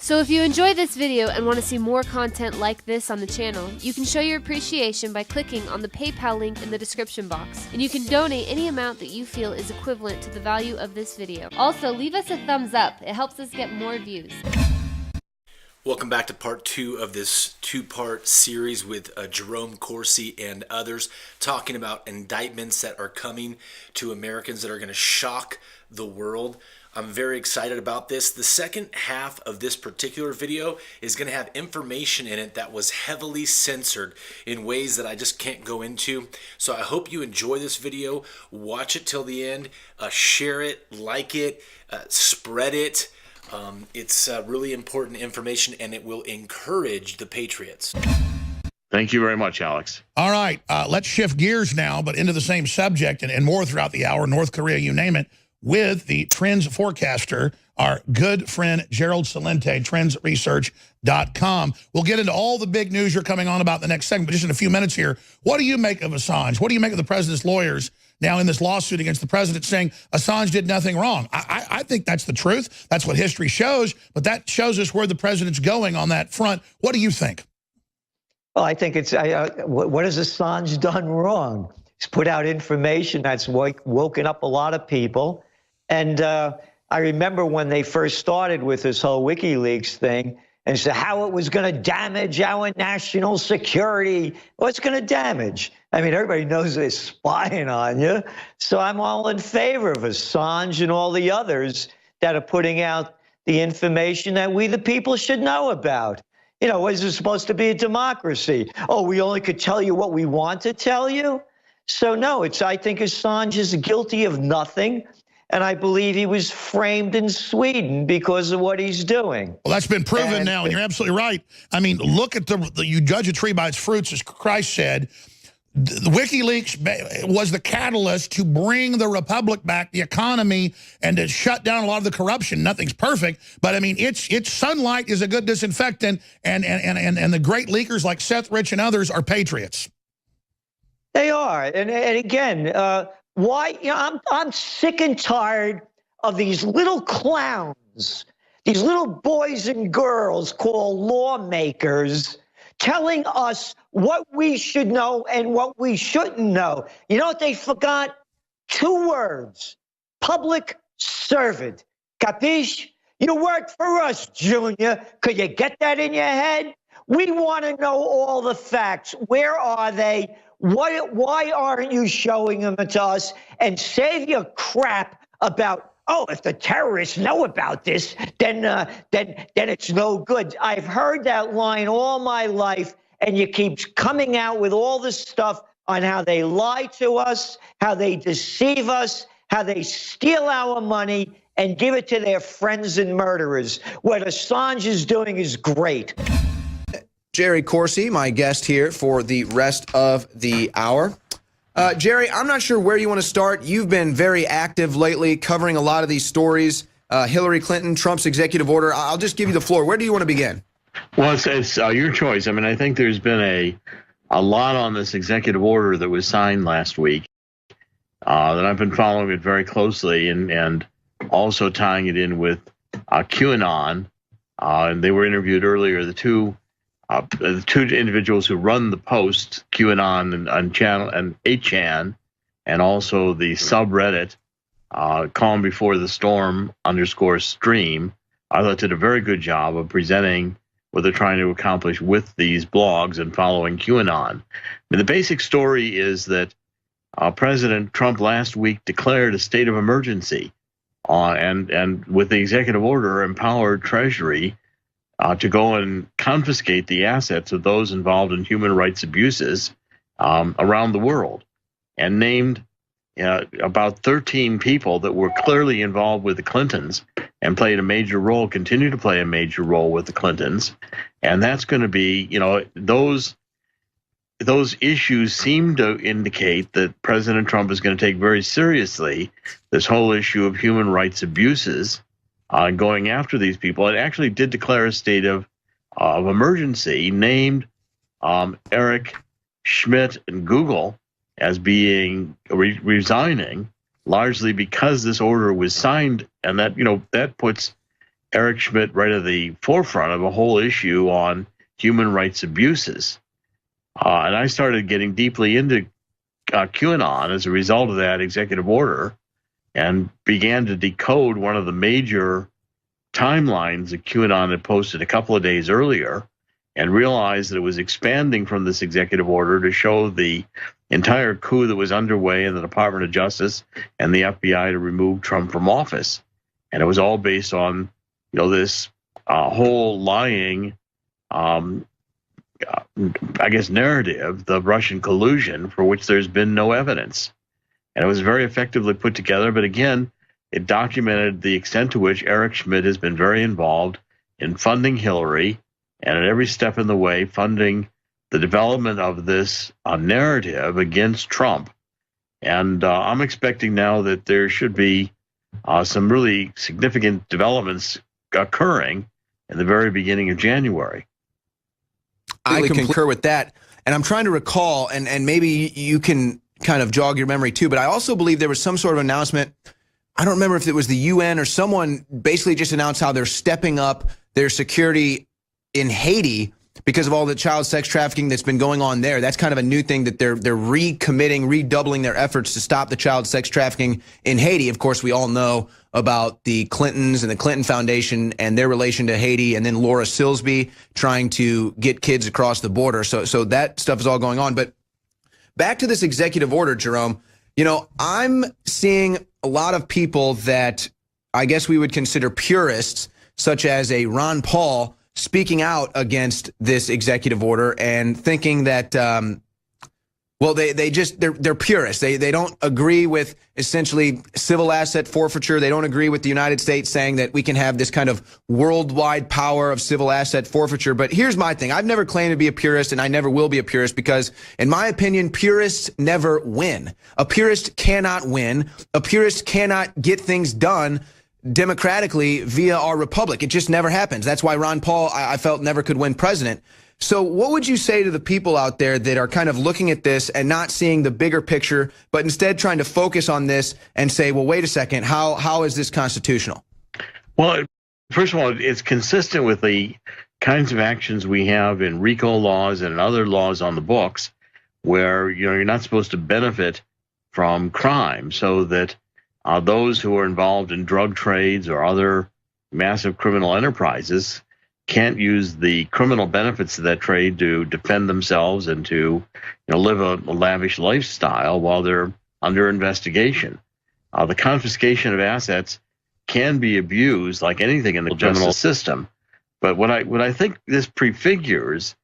So if you enjoy this video and want to see more content like this on the channel, you can show your appreciation by clicking on the PayPal link in the description box, and you can donate any amount that you feel is equivalent to the value of this video. Also, leave us a thumbs up. It helps us get more views. Welcome back to part 2 of this 2-part series with Jerome Corsi and others, talking about indictments that are coming to Americans that are going to shock the world. I'm very excited about this. The second half of this particular video is going to have information in it that was heavily censored in ways that I just can't go into. So I hope you enjoy this video. Watch it till the end. Share it, like it, spread it. It's really important information, and it will encourage the patriots. Thank you very much, Alex. All right, let's shift gears now, but into the same subject and more throughout the hour, North Korea, you name it, with the trends forecaster, our good friend Gerald Celente, trendsresearch.com. We'll get into all the big news you're coming on about the next segment, but just in a few minutes here, what do you make of Assange? What do you make of the president's lawyers now in this lawsuit against the president saying Assange did nothing wrong? I think that's the truth. That's what history shows, but that shows us where the president's going on that front. What do you think? Well, I think it's, what has Assange done wrong? He's put out information that's woken up a lot of people. And I remember when they first started with this whole WikiLeaks thing and said how it was going to damage our national security. What's going to damage? I mean, everybody knows they're spying on you. So I'm all in favor of Assange and all the others that are putting out the information that we, the people, should know about. You know, is it supposed to be a democracy? Oh, we only could tell you what we want to tell you? So no, I think Assange is guilty of nothing. And I believe he was framed in Sweden because of what he's doing. Well, that's been proven now, and you're absolutely right. I mean, look at you judge a tree by its fruits, as Christ said. The WikiLeaks was the catalyst to bring the republic back, the economy, and to shut down a lot of the corruption. Nothing's perfect, but I mean, its sunlight is a good disinfectant, and the great leakers like Seth Rich and others are patriots. They are, and again, why? You know, I'm sick and tired of these little clowns, these little boys and girls called lawmakers, telling us what we should know and what we shouldn't know. You know what they forgot? 2 words: public servant. Capiche? You work for us, Junior. Could you get that in your head? We want to know all the facts. Where are they? Why aren't you showing them to us? And save your crap about, oh, if the terrorists know about this, then it's no good. I've heard that line all my life, and you keep coming out with all this stuff on how they lie to us, how they deceive us, how they steal our money and give it to their friends and murderers. What Assange is doing is great. Jerry Corsi, my guest here for the rest of the hour. Jerry, I'm not sure where you want to start. You've been very active lately, covering a lot of these stories. Hillary Clinton, Trump's executive order. I'll just give you the floor. Where do you want to begin? Well, it's your choice. I mean, I think there's been a lot on this executive order that was signed last week that I've been following it very closely and also tying it in with QAnon. And they were interviewed earlier, the two individuals who run the Post, QAnon and channel and 8chan, and also the subreddit Calm Before the Storm _stream. I thought did a very good job of presenting what they're trying to accomplish with these blogs and following QAnon. I mean, the basic story is that President Trump last week declared a state of emergency, and with the executive order empowered Treasury to go and confiscate the assets of those involved in human rights abuses around the world, and named about 13 people that were clearly involved with the Clintons and played a major role, continue to play a major role with the Clintons. And that's going to be, those issues seem to indicate that President Trump is going to take very seriously this whole issue of human rights abuses going after these people. It actually did declare a state of emergency, named Eric Schmidt and Google as being resigning, largely because this order was signed, and that that puts Eric Schmidt right at the forefront of a whole issue on human rights abuses. And I started getting deeply into QAnon as a result of that executive order, and began to decode one of the major timelines that QAnon had posted a couple of days earlier, and realized that it was expanding from this executive order to show the entire coup that was underway in the Department of Justice and the FBI to remove Trump from office. And it was all based on, this whole lying, I guess, narrative, the Russian collusion, for which there's been no evidence. And it was very effectively put together. But again, it documented the extent to which Eric Schmidt has been very involved in funding Hillary, and at every step in the way, funding the development of this narrative against Trump. And I'm expecting now that there should be some really significant developments occurring in the very beginning of January. I concur with that. And I'm trying to recall, and maybe you can kind of jog your memory too, but I also believe there was some sort of announcement. I don't remember if it was the UN or someone basically just announced how they're stepping up their security in Haiti because of all the child sex trafficking that's been going on there. That's kind of a new thing, that they're recommitting, redoubling their efforts to stop the child sex trafficking in Haiti. Of course, we all know about the Clintons and the Clinton Foundation and their relation to Haiti, and then Laura Silsby trying to get kids across the border. So that stuff is all going on. But back to this executive order, Jerome, I'm seeing a lot of people that I guess we would consider purists, such as a Ron Paul, speaking out against this executive order and thinking that, they're purists. They don't agree with essentially civil asset forfeiture. They don't agree with the United States saying that we can have this kind of worldwide power of civil asset forfeiture. But here's my thing. I've never claimed to be a purist, and I never will be a purist, because in my opinion, purists never win. A purist cannot win. A purist cannot get things done democratically via our republic. It just never happens. That's why Ron Paul, I felt, never could win president. So what would you say to the people out there that are kind of looking at this and not seeing the bigger picture, but instead trying to focus on this and say, well, wait a second, how is this constitutional? Well, first of all, it's consistent with the kinds of actions we have in RICO laws and other laws on the books, where you're not supposed to benefit from crime, so that those who are involved in drug trades or other massive criminal enterprises can't use the criminal benefits of that trade to defend themselves and to live a lavish lifestyle while they're under investigation. The confiscation of assets can be abused like anything in the justice system. But what I think this prefigures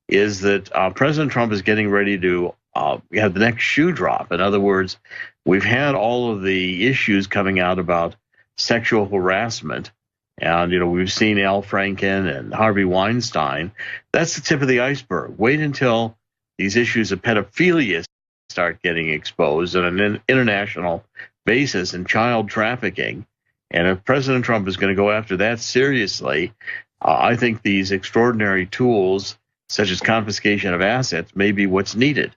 is that President Trump is getting ready to have the next shoe drop. In other words, we've had all of the issues coming out about sexual harassment. And, we've seen Al Franken and Harvey Weinstein. That's the tip of the iceberg. Wait until these issues of pedophilia start getting exposed on an international basis, and child trafficking. And if President Trump is going to go after that seriously, I think these extraordinary tools, such as confiscation of assets, may be what's needed.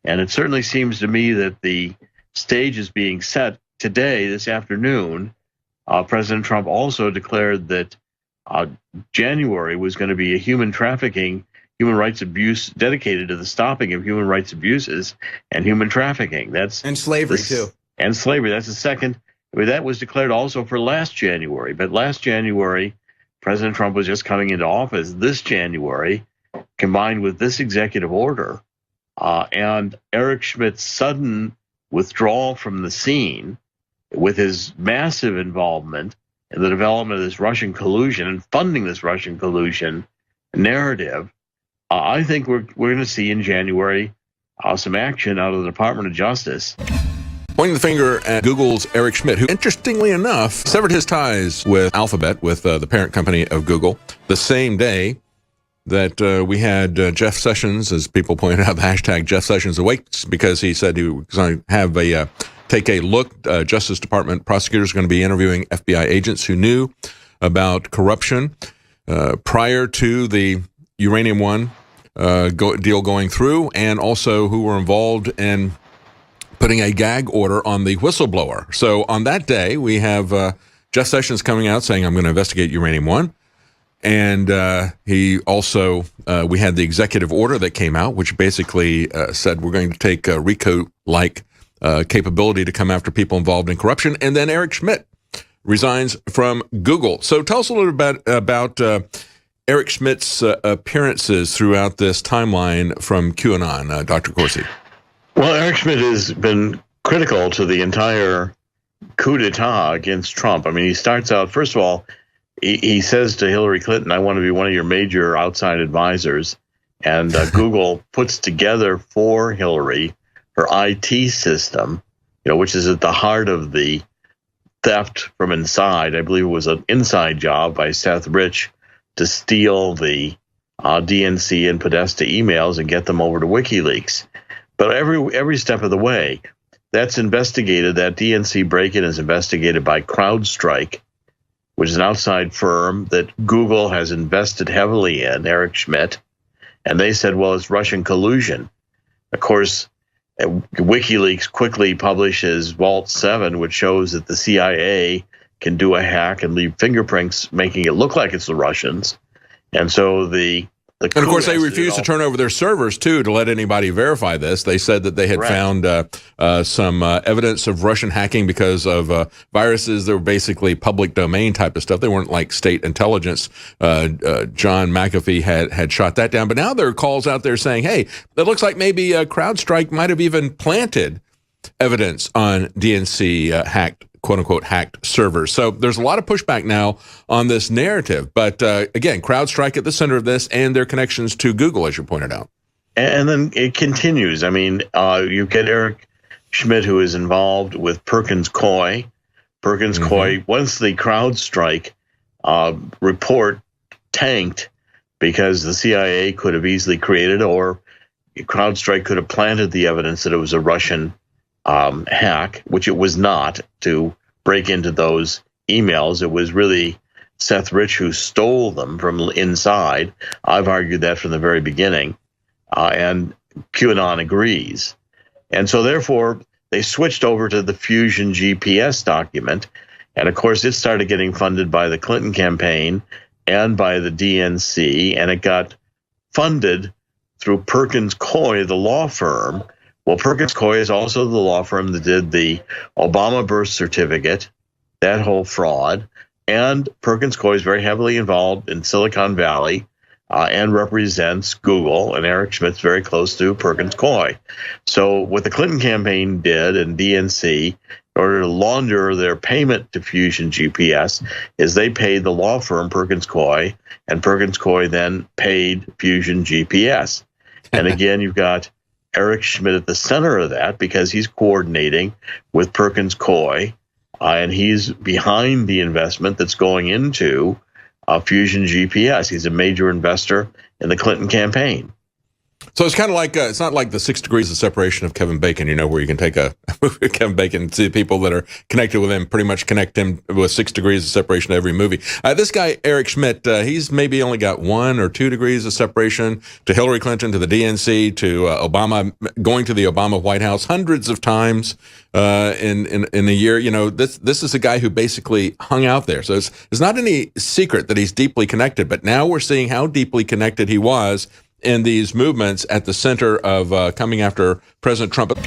And it certainly seems to me that the stage is being set today, this afternoon. President Trump also declared that January was going to be a human rights abuse, dedicated to the stopping of human rights abuses and human trafficking. And slavery too. And slavery. That's the second. That was declared also for last January. But last January, President Trump was just coming into office. This January, combined with this executive order and Eric Schmidt's sudden withdrawal from the scene, with his massive involvement in the development of this Russian collusion and funding this Russian collusion narrative, I think we're going to see in January some action out of the Department of Justice. Pointing the finger at Google's Eric Schmidt, who, interestingly enough, severed his ties with Alphabet, with the parent company of Google, the same day that we had Jeff Sessions, as people pointed out, the hashtag Jeff Sessions awakes, because he said he was going to have take a look. Justice Department prosecutors are going to be interviewing FBI agents who knew about corruption prior to the Uranium One deal going through, and also who were involved in putting a gag order on the whistleblower. So on that day, we have Jeff Sessions coming out saying, I'm going to investigate Uranium One. And he also, we had the executive order that came out, which basically said we're going to take RICO-like capability to come after people involved in corruption. And then Eric Schmidt resigns from Google. So tell us a little bit about Eric Schmidt's appearances throughout this timeline from QAnon, Dr. Corsi. Well, Eric Schmidt has been critical to the entire coup d'etat against Trump. I mean, he starts out, first of all, he says to Hillary Clinton, I want to be one of your major outside advisors. And Google puts together for Hillary her IT system, which is at the heart of the theft from inside. I believe it was an inside job by Seth Rich to steal the DNC and Podesta emails and get them over to WikiLeaks. But every step of the way, that's investigated. That DNC break-in is investigated by CrowdStrike, which is an outside firm that Google has invested heavily in, Eric Schmidt. And they said, well, it's Russian collusion. Of course, WikiLeaks quickly publishes Vault 7, which shows that the CIA can do a hack and leave fingerprints, making it look like it's the Russians. And so and of course, they refused to turn over their servers, too, to let anybody verify this. They said that they had found some evidence of Russian hacking because of viruses that were basically public domain type of stuff. They weren't like state intelligence. John McAfee had shot that down. But now there are calls out there saying, hey, it looks like maybe CrowdStrike might have even planted evidence on DNC quote-unquote hacked servers. So there's a lot of pushback now on this narrative. But again, CrowdStrike at the center of this and their connections to Google, as you pointed out. And then it continues. I mean, you get Eric Schmidt, who is involved with Perkins Coie. Perkins Coie, once the CrowdStrike report tanked because the CIA could have easily created, or CrowdStrike could have planted the evidence that it was a Russian hack, which it was not, to break into those emails. It was really Seth Rich who stole them from inside. I've argued that from the very beginning, and QAnon agrees. And so therefore, they switched over to the Fusion GPS document, and of course, it started getting funded by the Clinton campaign and by the DNC, and it got funded through Perkins Coie, the law firm. Well, Perkins Coie is also the law firm that did the Obama birth certificate, that whole fraud. And Perkins Coie is very heavily involved in Silicon Valley and represents Google. And Eric Schmidt's very close to Perkins Coie. So what the Clinton campaign did and DNC, in order to launder their payment to Fusion GPS, is they paid the law firm Perkins Coie, and Perkins Coie then paid Fusion GPS. And again, you've got Eric Schmidt at the center of that because he's coordinating with Perkins Coie, and he's behind the investment that's going into Fusion GPS. He's a major investor in the Clinton campaign. So it's kind of like, it's not like the 6 degrees of separation of Kevin Bacon, where you can take Kevin Bacon and see people that are connected with him, pretty much connect him with 6 degrees of separation to every movie. This guy, Eric Schmidt, he's maybe only got 1 or 2 degrees of separation to Hillary Clinton, to the DNC, to Obama, going to the Obama White House hundreds of times in a year. This is a guy who basically hung out there. So it's not any secret that he's deeply connected, but now we're seeing how deeply connected he was in these movements at the center of coming after President Trump.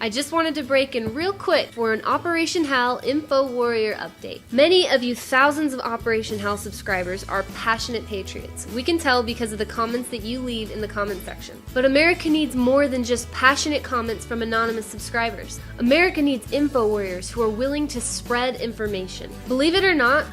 I just wanted to break in real quick for an Operation HAL Info Warrior update. Many of you thousands of Operation HAL subscribers are passionate patriots. We can tell because of the comments that you leave in the comment section. But America needs more than just passionate comments from anonymous subscribers. America needs info warriors who are willing to spread information. Believe it or not,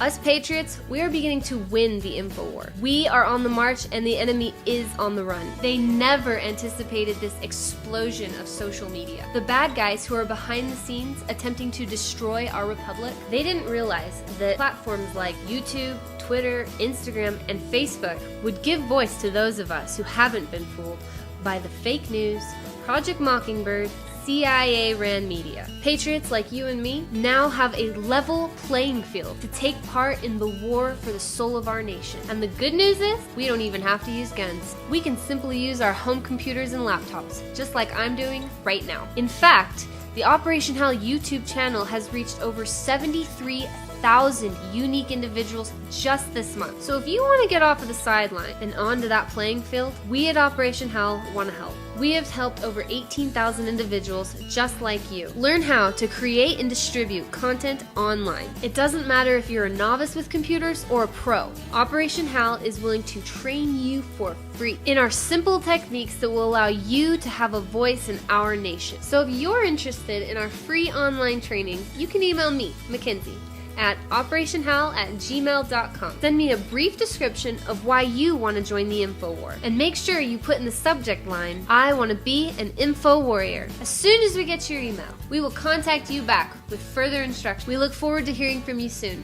us patriots, we are beginning to win the info war. We are on the march and the enemy is on the run. They never anticipated this explosion of social media. The bad guys who are behind the scenes attempting to destroy our republic, they didn't realize that platforms like YouTube, Twitter, Instagram, and Facebook would give voice to those of us who haven't been fooled by the fake news, Project Mockingbird, CIA-ran media. Patriots like you and me now have a level playing field to take part in the war for the soul of our nation. And the good news is, we don't even have to use guns. We can simply use our home computers and laptops, just like I'm doing right now. In fact, The Operation Hal YouTube channel has reached over 73,000 unique individuals just this month. So if you want to get off of the sideline and onto that playing field, we at Operation Hal want to help. We have helped over 18,000 individuals just like you. Learn how to create and distribute content online. It doesn't matter if you're a novice with computers or a pro. Operation Hal is willing to train you for free in our simple techniques that will allow you to have a voice in our nation. So if you're interested in our free online training, you can email me, Mackenzie, at operationhal@gmail.com. Send me a brief description of why you want to join the Info War. And make sure you put in the subject line, I want to be an Info Warrior. As soon as we get your email, we will contact you back with further instructions. We look forward to hearing from you soon.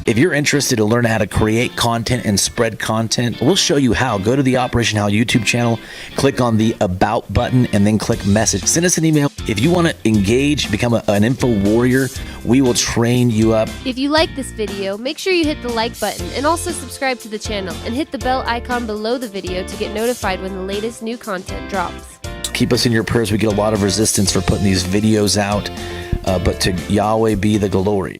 If you're interested to learn how to create content and spread content, we'll show you how. Go to the Operation Hal YouTube channel, click on the About button, and then click Message. Send us an email. If you want to engage, become an Info Warrior, we will train you up. If you like this video, make sure you hit the like button and also subscribe to the channel and hit the bell icon below the video to get notified when the latest new content drops. Keep us in your prayers. We get a lot of resistance for putting these videos out, but to Yahweh be the glory.